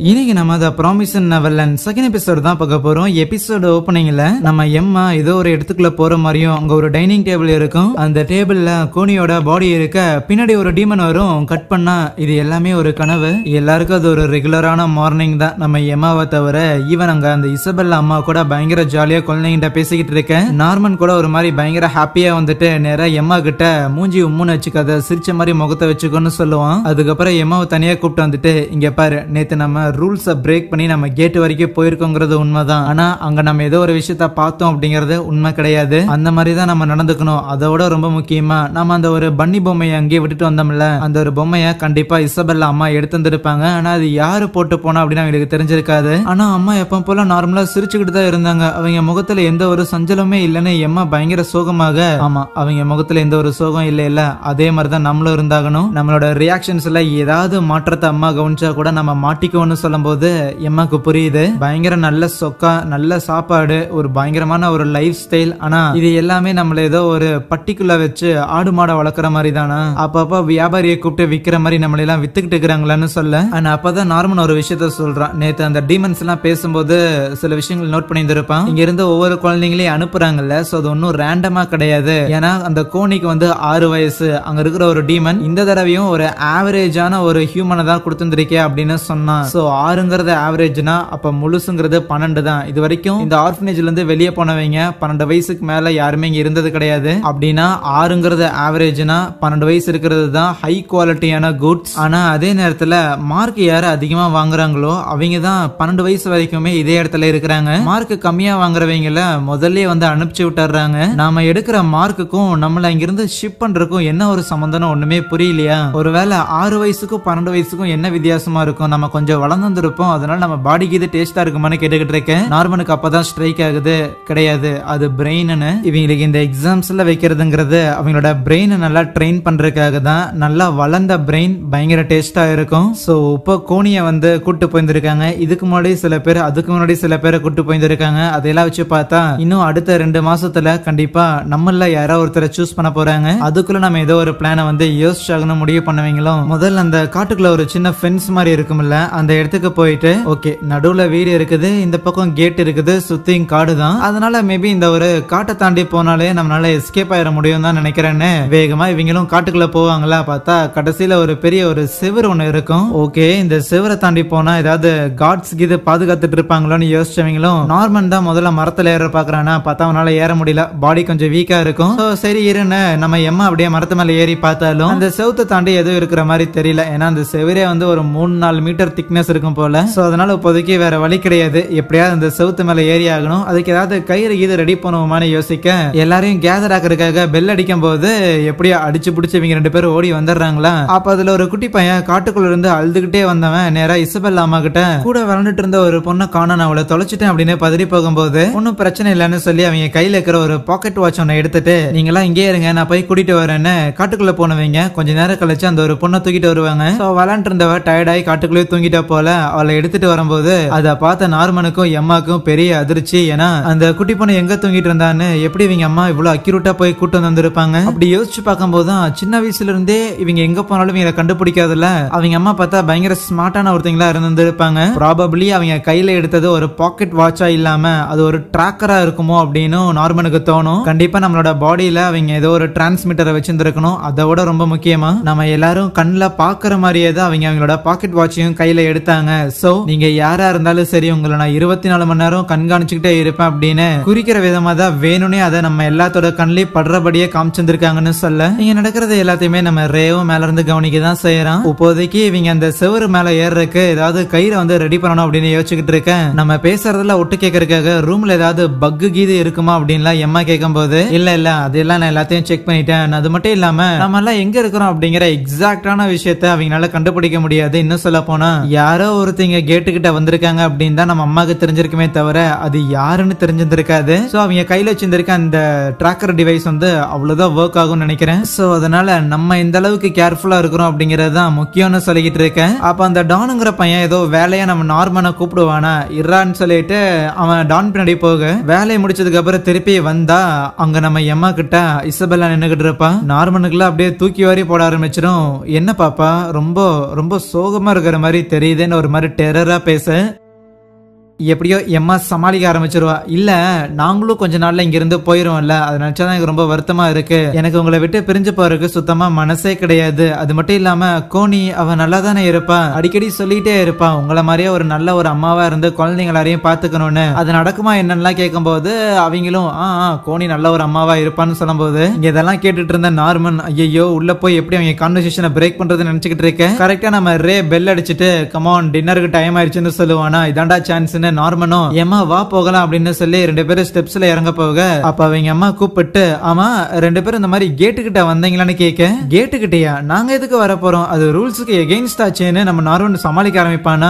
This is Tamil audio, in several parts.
இன்னைக்கு நம்ம த ப்ராமிசன் நெவர்லாண்ட் செகண்ட் எபிசோட் தான் பார்க்க போறோம். எபிசோட் ஓப்பனிங்ல நம்ம எம்மா ஏதோ ஒரு இடத்துக்குள்ள போற மாதிரியும் அங்க ஒரு டைனிங் டேபிள் இருக்கும். அந்த டேபிள்ல கோனியோட பாடி இருக்க, பின்னாடி ஒரு டீமன் வரும். கட் பண்ணா இது எல்லாமே ஒரு கனவு. எல்லாருக்கும் அது ஒரு ரெகுலரான மார்னிங் தான். நம்ம எம்மாவை தவிர ஈவன் அங்க அந்த இசபெல்லா அம்மா கூட பயங்கர ஜாலியா குழந்தைங்கிட்ட பேசிக்கிட்டு இருக்கேன். நார்மன் கூட ஒரு மாதிரி பயங்கர ஹாப்பியா வந்துட்டு நேரா எம்மா கிட்ட மூஞ்சி உம்முன்னு வச்சுக்காத, சிரிச்ச மாதிரி முகத்தை வச்சுக்கோன்னு சொல்லுவான். அதுக்கப்புறம் எம்மாவை தனியா கூப்பிட்டு வந்துட்டு, இங்க பாரு, நேத்து நம்ம ரூல்ஸை பிரேக் பண்ணி நம்ம கேட் வரைக்கும் போயிருக்கோங்கிறது உண்மைதான். ஆனா அங்க நம்ம ஏதோ ஒரு விஷயத்த பார்த்தோம் அப்படிங்கறது உண்மை கிடையாது. அந்த மாதிரி தான் நம்ம நடந்துக்கணும். அதோட ரொம்ப முக்கியமா நம்ம அந்த ஒரு பன்னி பொம்மையை அங்கேயே விட்டுட்டு வந்தோம்ல, அந்த ஒரு பொம்மையை கண்டிப்பா இசபெல்லா அம்மா எடுத்து வந்திருப்பாங்க. ஆனா அது யாரு போட்டு போனா அப்படின்னு அவங்களுக்கு தெரிஞ்சிருக்காது. ஆனா அம்மா எப்ப போல நார்மலா சிரிச்சுக்கிட்டு தான் இருந்தாங்க. அவங்க முகத்துல எந்த ஒரு சஞ்சலமே இல்லைன்னு எம்மா பயங்கர சோகமாக, ஆமா அவங்க முகத்துல எந்த ஒரு சோகம் இல்ல அதே மாதிரிதான் நம்மளும் இருந்தாகணும். நம்மளோட ரியாக்ஷன்ஸ்ல ஏதாவது மாற்றத்தை அம்மா கவனிச்சா கூட நம்ம மாட்டிக்கோன்னு சொல்லும் போது எம்மாக்கு புரியுது. பயங்கர நல்ல சொக்கா, நல்ல சாப்பாடு, ஒரு பயங்கரமான ஒரு லைஃப் ஸ்டைல். ஆனா இது எல்லாமே நம்மள ஏதோ ஒரு பட்டிக்குள்ள வச்சு ஆடு மாடை வளர்க்குற மாதிரி தானா, அப்பப்ப வியாபாரியை கூப்பிட்டு விக்கிற மாதிரி நம்மள எல்லாம் வித்துக்கிட்டு இருக்கிறாங்களான்னு சொல்ல. ஆனா அப்பதான் நார்மன் ஒரு விஷயத்த சொல்றான். நேத்து அந்த டீமன்ஸ் எல்லாம் பேசும்போது சில விஷயங்கள் நோட் பண்ணி இருப்பான். இங்க இருந்து ஒவ்வொரு குழந்தைங்களையும் அனுப்புறாங்கல்ல, சோ அது ஒன்னும் ரேண்டமா கிடையாது. ஏன்னா அந்த கோனிக்கு வந்து 6 வயசு, அங்க இருக்கிற ஒரு டீமன் இந்த தடவையும் ஒரு ஆவரேஜான ஒரு ஹியூமனை தான் கொடுத்துருக்கே அப்படின்னு சொன்னான். சோ 6ங்கிறது ஆவரேஜ்னா அப்ப முழுசுங்கிறது 12 தான். இது வரைக்கும் இந்த ஆர்ஃபனேஜ்ல இருந்து வெளியே போனவங்க 12 வயசுக்கு மேல யாருமே இங்க இருந்தது கிடையாது. அப்படின்னா 6ங்கிறது ஆவரேஜ்னா 12 வயசு இருக்கிறது தான் ஹை குவாலிட்டியான குட்ஸ். ஆனா அதே நேரத்துல மார்க் யாரு அதிகமா வாங்குறாங்களோ அவங்க தான் 12 வயசு வரைக்குமே இதே இடத்துல இருக்கிறாங்க. மார்க் கம்மியா வாங்குறவங்கள முதல்ல வந்து அனுப்பிச்சு விட்டுறாங்க. நாம எடுக்கிற மார்க்குக்கும் நம்மள இங்கிருந்து ஷிப் பண்றதுக்கும் என்ன ஒரு சம்பந்தம் ஒண்ணுமே புரியலையா? ஒருவேளை 6 வயசுக்கும் 12 வயசுக்கும் என்ன வித்தியாசமா இருக்கும்? நம்ம கொஞ்சம் வளர்ந்துருப்போம், அதனால நம்ம பாடிக்கு இது டேஸ்டா இருக்குமான்னு கேட்டுக்கிட்டு இருக்கேன். நார்மனுக்கு அப்பதான் ஸ்ட்ரைக் ஆகுது, கிடையாது அது பிரெயின்னு. இவங்களுக்கு இந்த எக்ஸாம்ஸ்ல வைக்கிறதுங்கிறது அவங்களோட பிரெயினை நல்லா ட்ரெயின் பண்றதுக்காக தான். நல்லா வளர்ந்த பிரெயின் பயங்கர டேஸ்டா இருக்கும். சோ இப்போ கோனிய வந்து கூட்டு போயிருந்திருக்காங்க. இதுக்கு முன்னாடி சில பேர், அதுக்கு முன்னாடி சில பேரை கூட்டு போயிருந்திருக்காங்க. அதெல்லாம் வச்சு பார்த்தா இன்னும் அடுத்த 2 மாசத்துல கண்டிப்பா நம்மள யாரோ ஒருத்தரை சூஸ் பண்ண போறாங்க. அதுக்குள்ள நம்ம ஏதோ ஒரு பிளானை வந்து யோசிச்சாகணும் முடிவு பண்ணுவீங்களும். முதல்ல அந்த காட்டுக்குள்ள ஒரு சின்ன ஃபென்ஸ் மாதிரி இருக்கும்ல, அந்த இடத்துக்கு போயிட்டு ஓகே நடுவுல வீடு இருக்குது, இந்த பக்கம் கேட் இருக்குது, சுத்தியும் காடு தான். அதனால மேபி இந்த ஒரு காட்டை தாண்டி போனாலே நம்மளால எஸ்கேப் ஆயிட முடியும் தான் நினைக்கிறேன்னு வேகமா இவங்களும் காட்டுக்குள்ள போவாங்களா, பார்த்தா கடைசியில ஒரு பெரிய ஒரு செவர் ஒண்ணு இருக்கும். ஓகே இந்த செவரை தாண்டி போனா ஏதாவது காட்ஸ் கீது பாதுகாத்துட்டு இருப்பாங்களோன்னு யோசிச்சவங்களும் நார்மன் தான் முதல்ல மரத்துல ஏற பாக்குறானா, பார்த்தா அவனால ஏற முடியல, பாடி கொஞ்சம் வீக்கா இருக்கும். சரி இருன்னு நம்ம எம்மா அப்படியே மரத்து மேல ஏறி பார்த்தாலும் அந்த செவத்தை தாண்டி எதுவும் இருக்கிற மாதிரி தெரியல. ஏன்னா அந்த செவரே வந்து ஒரு 3-4 மீட்டர் திக்னஸ் இருக்கும் போல. சோ அதனால இப்போதைக்கு வேற வழி கிடையாது, எப்படியாவது அந்த செவுத்து மேல ஏறி ஆகணும். அதுக்கு ஏதாவது கயிறு கீது ரெடி பண்ணுவோமான்னு யோசிக்க எல்லாரையும் கேதர் ஆகிறதுக்காக பெல் அடிக்கும் போது எப்படியா அடிச்சு பிடிச்சி இவங்க 2 பேரும் ஓடி வந்துடுறாங்களா. அப்ப அதுல ஒரு குட்டி பையன் காட்டுக்குள்ள இருந்து அழுதுகிட்டே வந்தவன் நேரா இசபெல்லா அம்மா கிட்ட கூட விளையாண்டுட்டு இருந்த ஒரு பொண்ணை காண, நான் அவளை தொலைச்சிட்டேன் அப்படின்னு பதறி போகும்போது ஒன்னும் பிரச்சனை இல்லைன்னு சொல்லி அவங்க கையில இருக்கிற ஒரு பாக்கெட் வாட்ச் ஒன்னு எடுத்துட்டு நீங்களாம் இங்கே இருங்க நான் போய் கூட்டிட்டு வரேன்னு காட்டுக்குள்ள போனவங்க கொஞ்ச நேரம் கழிச்சு அந்த ஒரு பொண்ணை தூக்கிட்டு வருவாங்க. விளையாண்டு இருந்தவ டயர்டாயி காட்டுக்குள்ளே தூங்கிட்ட போல அவளை எடுத்துட்டு வரும்போது அதை பார்த்த நார்மனுக்கும் எம்மாக்கும் பெரிய அதிர்ச்சி. ஏன்னா அந்த குட்டி பொண்ணு எங்க தூங்கிட்டு இருந்தான்னு எப்படி இவங்க அம்மா இவ்வளவு அக்யூரேட்டா போய் கூட்டு வந்திருப்பாங்க. அப்படி யோசிச்சு பார்க்கும்போது தான் சின்ன வயசுல இருந்தே இவங்க எங்க போனாலும் இவங்களை கண்டுபிடிக்காதுல. அவங்க அம்மா பார்த்தா பயங்கர ஸ்மார்ட்டான ஒருத்தங்களா இருந்திருப்பாங்க. ப்ராபபிளி அவங்க கையில எடுத்தது ஒரு பாக்கெட் வாட்சா இல்லாம அது ஒரு டிராக்கரா இருக்குமோ அப்படின்னு நார்மனுக்கு தோணும். கண்டிப்பா நம்மளோட பாடியில அவங்க ஏதோ ஒரு டிரான்ஸ்மிட்டரை வச்சிருந்திருக்கணும். அதை விட ரொம்ப முக்கியமா நம்ம எல்லாரும் கண்ணுல பாக்குற மாதிரியே தான் அவங்களோட பாக்கெட் வாட்சையும் கையில எடுத்தாங்க. சோ நீங்க யாரா இருந்தாலும் சரி உங்களை நான் 24 மணி நேரம் கண்காணிச்சுக்கிட்டே இருப்பேன் அப்படின்னு குறிக்கிற விதமா தான் வேணும்னே அதை நம்ம எல்லாத்தோட கண்ணிலையும் படுறபடியே காமிச்சிருக்காங்கன்னு சொல்ல, நீங்க நடக்கிறது எல்லாத்தையுமே நம்ம ரேவும் மேல இருந்து கவனிக்க தான் செய்யறான். இப்போதைக்கு இவங்க அந்த செவரு மேல ஏறதுக்கு ஏதாவது கயிறை வந்து ரெடி பண்ணணும் அப்படின்னு யோசிச்சுக்கிட்டு இருக்கேன். நம்ம பேசுறதுல ஒட்டு கேட்கறதுக்காக ரூம்ல ஏதாவது பக்கு கீது இருக்குமா அப்படின்லாம் எம்மா கேட்கும் போது இல்ல அதெல்லாம் நான் எல்லாத்தையும் செக் பண்ணிட்டேன். அது மட்டும் இல்லாம நம்ம எல்லாம் எங்க இருக்கிறோம் அப்படிங்கிற எக்ஸாக்டான விஷயத்த அவங்களால கண்டுபிடிக்க முடியாது. இன்னும் சொல்ல போனா யாரோ ஒருத்தங்க கேட்டுக்கிட்ட வந்திருக்காங்க அப்படின்னு தான் நம்ம அம்மாக்கு தெரிஞ்சிருக்குமே தவிர அது யாருன்னு தெரிஞ்சிருக்காது. சோ அவங்க கையில வச்சிருக்க அந்த டிராக்கர் டிவைஸ் வந்து அவ்வளவுதான் ஒர்க் ஆகும்னு நினைக்கிறேன். சோ அதனால நம்ம இந்த அளவுக்கு கேர்ஃபுல்லா இருக்கிறோம் அப்படிங்கறது தான் முக்கியம்னு சொல்லிக்கிட்டு இருக்கேன். அப்ப அந்த டானுங்கிற பையன் ஏதோ வேலையா நம்ம நார்மனை கூப்பிடுவானா இறான்னு சொல்லிட்டு அவன் டான் பின்னாடி போக வேலையை முடிச்சதுக்கு அப்புறம் திருப்பி வந்தா அங்க நம்ம எம்மா கிட்ட இசபெல்லா நின்னுகிட்டு இருப்பா. நார்மனுக்குள்ள அப்படியே தூக்கி வாரி போட ஆரம்பிச்சிடும். என்ன பாப்பா ரொம்ப ரொம்ப சோகமா இருக்கிற மாதிரி தெரியுதுன்னு அப்படின்னு ஒரு மாதிரி டெரரா பேச எப்படியோ எம்மா சமாளிக்க ஆரம்பிச்சிருவா. இல்ல நாங்களும் கொஞ்ச நாள்ல இங்க இருந்து போயிருவோம்ல, அது நினைச்சாதான் எனக்கு ரொம்ப வருத்தமா இருக்கு. எனக்கு உங்களை விட்டு பிரிஞ்சு போறதுக்கு சுத்தமா மனசே கிடையாது. அது மட்டும் இல்லாம கோனி அவ நல்லா தானே இருப்பா, அடிக்கடி சொல்லிட்டே இருப்பா உங்களை மாதிரியே ஒரு நல்ல ஒரு அம்மாவா இருந்து குழந்தைங்களாரையும் பாத்துக்கணும்னு. அது நடக்குமா என்னன்னா கேட்கும் போது அவங்களும் கோனி நல்ல ஒரு அம்மாவா இருப்பான்னு சொல்லும் போது இங்க இதெல்லாம் கேட்டுட்டு இருந்த நார்மன் ஐயோ உள்ள போய் எப்படி அவங்க கான்வர்சேஷனை பிரேக் பண்றதுன்னு நினைச்சுக்கிட்டு இருக்கேன். கரெக்டா நம்ம ரே பெல் அடிச்சுட்டு கமான் டின்னருக்கு டைம் ஆயிடுச்சுன்னு சொல்லுவானா. இதாண்டா சான்ஸ்னு நார்மனும் ஏமா வா போகலாம் அப்படின்னு சொல்லி 2 பேரும் ஸ்டெப்ஸ்ல இறங்க போக அப்ப அவங்க அம்மா கூப்பிட்டு ஆமா 2 பேரும் இந்த மாதிரி கேட்டு கிட்ட வந்தீங்களான்னு கேட்க கேட்டு கிட்டயா நாங்க எதுக்கு வர போறோம், அது ரூல்ஸுக்கு எகெயின்ஸ்ட் ஆச்சுன்னு நம்ம நார்மன் சமாளிக்க ஆரம்பிப்பானா.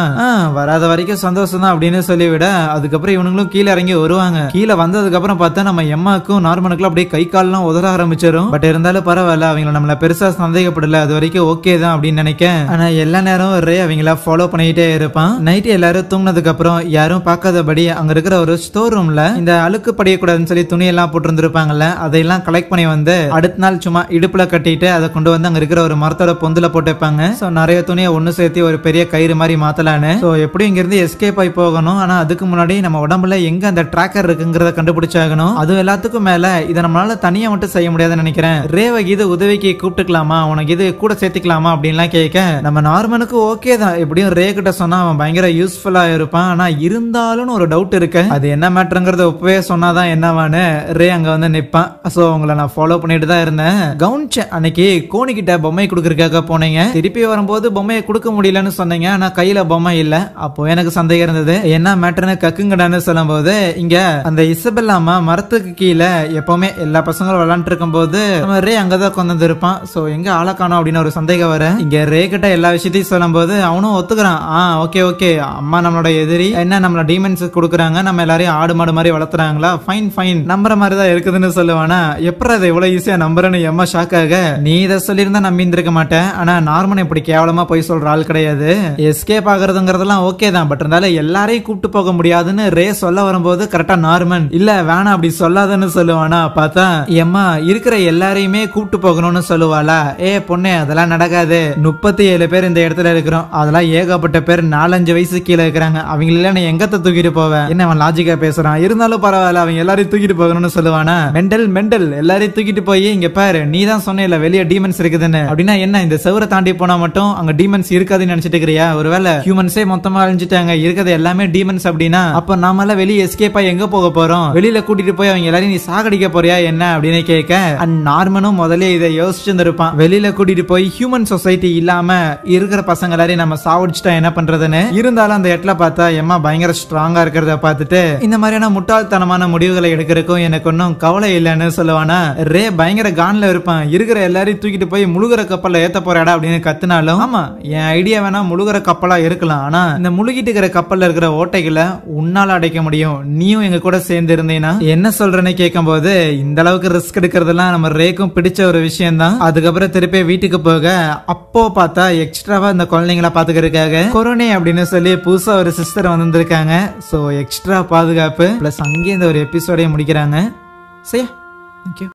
வராத வரைக்கும் சந்தோஷம் தான் அப்படின்னு சொல்லிவிட அதுக்கப்புறம் இவனுங்களும் கீழே இறங்கி வருவாங்க. கீழே வந்ததுக்கு அப்புறம் பார்த்தா நம்ம எம்மாக்கும் நார்மனுக்கும் அப்படியே கை கால்லாம் உதற ஆரம்பிச்சிடும். பட் இருந்தாலும் பரவாயில்ல, அவங்கள நம்மள பெருசா சந்தேகப்படல, அது வரைக்கும் ஓகே தான் அப்படின்னு நினைக்க. ஆனா எல்லா நேரம் ரே அவங்கள ஃபாலோ பண்ணிட்டே இருப்பான். நைட்டு எல்லாரும் தூங்கினதுக்கு அப்புறம் யாரும் பார்க்காதபடி அங்க இருக்கிற ஒரு ஸ்டோர் ரூம்ல இந்த அழுக்கு படியக்கூடாதுன்னு சொல்லி துணி எல்லாம் போட்டு இருந்திருப்பாங்கல்ல, அதையெல்லாம் கலெக்ட் பண்ணி வந்து அடுத்த நாள் சும்மா இடுப்புல கட்டிட்டு அதை கொண்டு வந்து அங்க இருக்கிற ஒரு மரத்தோட பொந்துல போட்டு வைப்பாங்க. சோ நிறைய துணியை ஒண்ணு சேர்த்து ஒரு பெரிய கயிறு மாதிரி மாத்தலான்னு. சோ எப்படி இங்க இருந்து எஸ்கேப் ஆகி போகணும். ஆனா அதுக்கு முன்னாடி நம்ம உடம்புல எங்க அந்த டிராக்கர் இருக்குங்கிறத கண்டுபிடிச்சாகணும். அது எல்லாத்துக்கும் மேல இதை நம்மளால தனியா மட்டும் செய்ய முடியாதுன்னு நினைக்கிறேன். ரேவ இது உதவிக்கு கூப்பிட்டுக்கலாமா, உனக்கு இது கூட சேர்த்துக்கலாமா அப்படின்லாம் கேட்க நம்ம நார்மனுக்கு ஓகே தான், எப்படியும் ரே கிட்ட சொன்னா அவன் பயங்கர யூஸ்ஃபுல்லா இருப்பான். ஆனா இருந்தாலும் ஒரு டவுட் இருக்கு, அது என்ன மேட்டருங்கிறத ஒப்பவே சொன்னாதான் என்னவான்னு ரே அங்க வந்து நிப்பான். சோ உங்களை நான் ஃபாலோ பண்ணிட்டு தான் இருந்தேன். கவுன்ச் அன்னைக்கு கோனி கிட்ட பொம்மை கொடுக்கறதுக்காக போனீங்க, திருப்பி வரும்போது பொம்மையை கொடுக்க முடியலன்னு சொன்னீங்க, ஆனா கையில பொம்மை இல்ல. அப்போ எனக்கு சந்தேகம் இருந்தது என்ன மேட்டர்னு கக்குங்கடான்னு சொல்லும் போது இங்க அந்த இசபெல்லாமா மரத்துக்கு கீழே எப்பவுமே எல்லா பசங்களும் விளையாண்டு இருக்கும் போது நம்ம ரே அங்கதான் கொண்டு இருப்பான். சோ எங்க ஆளை காணோம் அப்படின்னு ஒரு சந்தேகம் வர இங்க ரே கிட்ட எல்லா விஷயத்தையும் சொல்லும் போது அவனும் ஒத்துக்கிறான். ஓகே ஓகே அம்மா நம்மளோட எதிரி, என்ன நம்மள டீமன்ஸ் கொடுக்குறாங்க, நம்ம எல்லாரையும் ஆடு மாடு மாதிரி வளர்த்துறாங்களா, ஃபைன் ஃபைன் நம்புற மாதிரி தான் இருக்குதுன்னு சொல்லுவானா. எப்படி அதை இவ்வளவு ஈஸியா நம்புறேன்னு எம்மா ஷாக் ஆக நீ இதை சொல்லியிருந்தா நம்பி இருந்திருக்க மாட்டேன். ஆனா நார்மன் இப்படி கேவலமா போய் சொல்ற ஆள் கிடையாது. எஸ்கேப் ஆகுறதுங்கிறதெல்லாம் ஓகே தான், பட் இருந்தாலும் எல்லாரையும் கூப்பிட்டு போக முடியாதுன்னு ரே சொல்ல வரும்போது கரெக்டா நார்மன் இல்ல வேணாம் அப்படி சொல்லாதன்னு சொல்லுவானா. பார்த்தா எம்மா இருக்கிற எல்லாரையுமே கூப்பிட்டு போகணும்னு சொல்லுவாளா. பொண்ணே அதெல்லாம் நடக்காது, 37 பேர் இந்த இடத்துல இருக்கிறோம், அதெல்லாம் ஏகப்பட்ட பேர் 4-5 வயசு கீழே இருக்கிறாங்க, அவங்கள நீ எங்கத்த தூக்கிட்டு போவேன். என்ன அவன் லாஜிக்கா பேசுறான், இருந்தாலும் பரவாயில்ல அவங்க எல்லாரையும் தூக்கிட்டு போகணும்னு சொல்லுவானா. மெண்டல் எல்லாரையும் தூக்கிட்டு போய் இங்க பாரு நீ தான் சொன்ன வெளியே டீமன்ஸ் இருக்குதுன்னு, அப்படின்னா என்ன இந்த செவரை தாண்டி போனா மட்டும் அங்க டீமன்ஸ் இருக்காதுன்னு நினைச்சிட்டு இருக்கிறியா, ஒருவேளை ஹியூமன்ஸே மொத்தமா அழிஞ்சிட்டாங்க இருக்கிறது எல்லாமே டீமன்ஸ் அப்படின்னா அப்ப நாம எல்லாம் வெளியே எஸ்கேப் ஆகி எங்க போக போறோம், வெளியில கூட்டிட்டு போய் அவங்க எல்லாரையும் நீ சாகடிக்க போறியா என்ன அப்படின்னு கேட்க நார்மனும் முதல்ல இதை யோசிச்சிருந்திருப்பான். வெளியில கூட்டிட்டு போய் ஹியூமன் சொசைட்டி இல்லாம இருக்கிற பசங்க எல்லாரையும் நம்ம சாவடிச்சுட்டா என்ன பண்றதுன்னு. இருந்தாலும் அந்த இடத்துல பார்த்தா எம்மா பயங்கர ஸ்ட்ராங்கா இருக்கிறத பார்த்துட்டு இந்த மாதிரியான முட்டாள்தனமான முடிவுகளை எடுக்கிறதுக்கும் எனக்கு ஒன்னும் கவலை இல்லைன்னு சொல்லுவானா. ரே பயங்கர கான்ல இருப்பான், இருக்கிற எல்லாரையும் தூக்கிட்டு போய் முழுகிற கப்பல்ல ஏத்த போறாடா அப்படின்னு கத்துனாலும் ஆமா என் ஐடியா வேணா முழுகிற கப்பலா இருக்கலாம், ஆனா இந்த முழுகிட்டு இருக்கிற கப்பல்ல இருக்கிற ஓட்டைகளை உன்னால அடைக்க முடியும், நீயும் எங்க கூட சேர்ந்து இருந்தீங்கன்னா என்ன சொல்றேன்னு கேட்கும் போது இந்த அளவுக்கு ரிஸ்க் எடுக்கிறதெல்லாம் நம்ம ரேக்கும் பிடிச்ச ஒரு விஷயம் தான். அதுக்கப்புறம் திருப்பி வீட்டுக்கு போக அப்போ பார்த்தா எக்ஸ்ட்ராவா இந்த குழந்தைங்கள பாத்துக்கிறதுக்காக கொரோனே அப்படின்னு சொல்லி புதுசா ஒரு சிஸ்டர் வந்திருக்காங்க. சோ எக்ஸ்ட்ரா பாதுகாப்பு பிளஸ் அங்கே இந்த ஒரு எபிசோடைய முடிக்கிறாங்க. சரியா, தேங்க்யூ.